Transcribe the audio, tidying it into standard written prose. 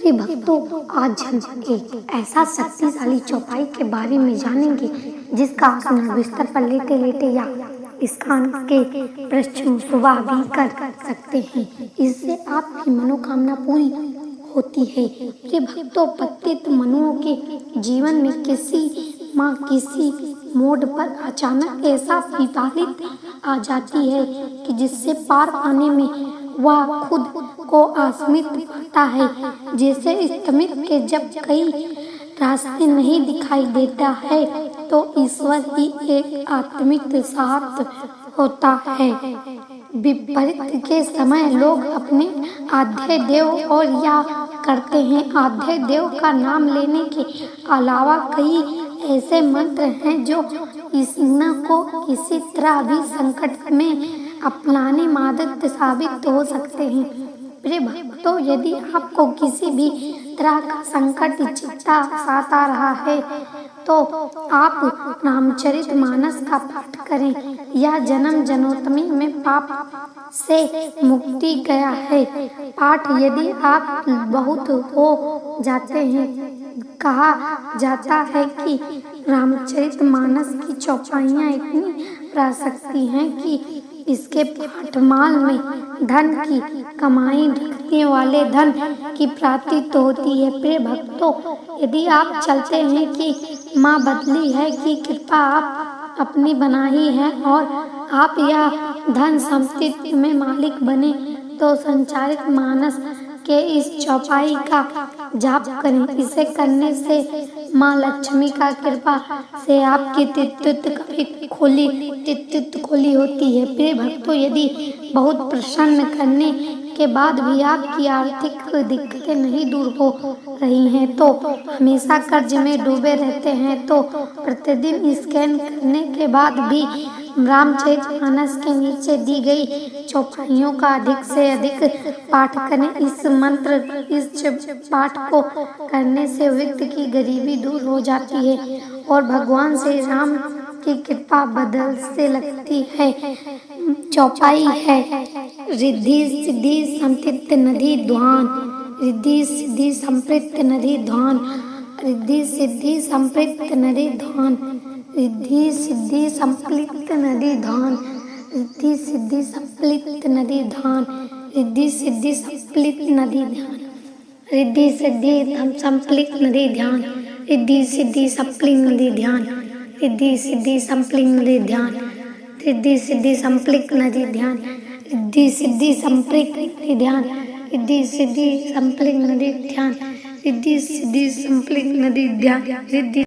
प्रिय भक्तों, आज हम एक ऐसा शक्तिशाली चौपाई के बारे में जानेंगे जिसका आसन बिस्तर पर लेटे लेटे या स्थान के पृष्ठ में सुबह भी कर सकते हैं। इससे आपकी मनोकामना पूरी होती है। प्रिय भक्तों, प्रत्येक मनुष्यों के जीवन में किसी मोड़ पर अचानक ऐसा विपरीत आ जाती है कि जिससे पार पाने में वह खुद को असमर्थ पाता है। जैसे स्तमित के जब कई रास्ते नहीं दिखाई देता है तो ईश्वर ही एक आत्मिक साथ होता है। विपरीत के समय लोग अपने आद्य देव और या करते हैं। आद्य देव का नाम लेने के अलावा कई ऐसे मंत्र हैं जो इंसान को किसी तरह भी संकट में अपनाने मदद साबित हो सकते हैं। प्रिय भक्तों, यदि आपको किसी भी तरह का संकट चिंता सता रहा है तो आप रामचरितमानस का पाठ करें। यह जन्म जन्मोत्तरी में पाप से मुक्ति गया है। पाठ यदि आप बहुत हो जाते हैं, कहा जाता है कि रामचरितमानस की चौपाइयाँ इतनी प्राशक्ति हैं कि इसके पाठमाल में धन की कमाई रखने वाले धन की प्राप्ति तो होती है। प्रिय भक्तों, यदि आप चलते हैं कि माँ बदली है कि कृपा आप अपनी बनाई है और आप यह धन संपत्ति में मालिक बने, तो संचारित मानस के इस चौपाई का जाप करें। इसे करने से माँ लक्ष्मी का कृपा से आपकी तित्त खोली होती है। प्रिय भक्तों, यदि बहुत प्रसन्न करने के बाद भी आपकी आर्थिक दिक्कतें नहीं दूर हो रही हैं, तो हमेशा कर्ज में डूबे रहते हैं, तो प्रतिदिन स्कैन करने के बाद भी रामचरितमानस के नीचे दी गई चौपाइयों का अधिक से अधिक पाठ करें। इस पाठ को करने से व्यक्ति की गरीबी दूर हो जाती है और भगवान श्री राम की कृपा बदल से लगती है। चौपाई है रिद्धि सिद्धि संपृक्त नदी ध्वान, रिद्धि सिद्धि संपृक्त नदी ध्वान, रिद्धि सिद्धि संपृक्त नदी ध्वान, रिद्धि सिद्धि संपृक्त नदी ध्यान, रिद्धि सिद्धि संपृक्त नदी ध्यान, रिद्धि सिद्धि संपृक्त नदी ध्यान, रिद्धि सिद्धि संपृक्त नदी ध्यान, रिद्धि सिद्धि संपृक्त नदी ध्यान, रिद्धि सिद्धि संपृक्त नदी ध्यान, रिद्धि सिद्धि संपृक्त नदी ध्यान, रिद्धि सिद्धि संपृक्त नदी ध्यान, रिद्धि सिद्धि संपृक्त नदी ध्यान, रिद्धि सिद्धि संपृक्त नदी ध्यान, रिद्धि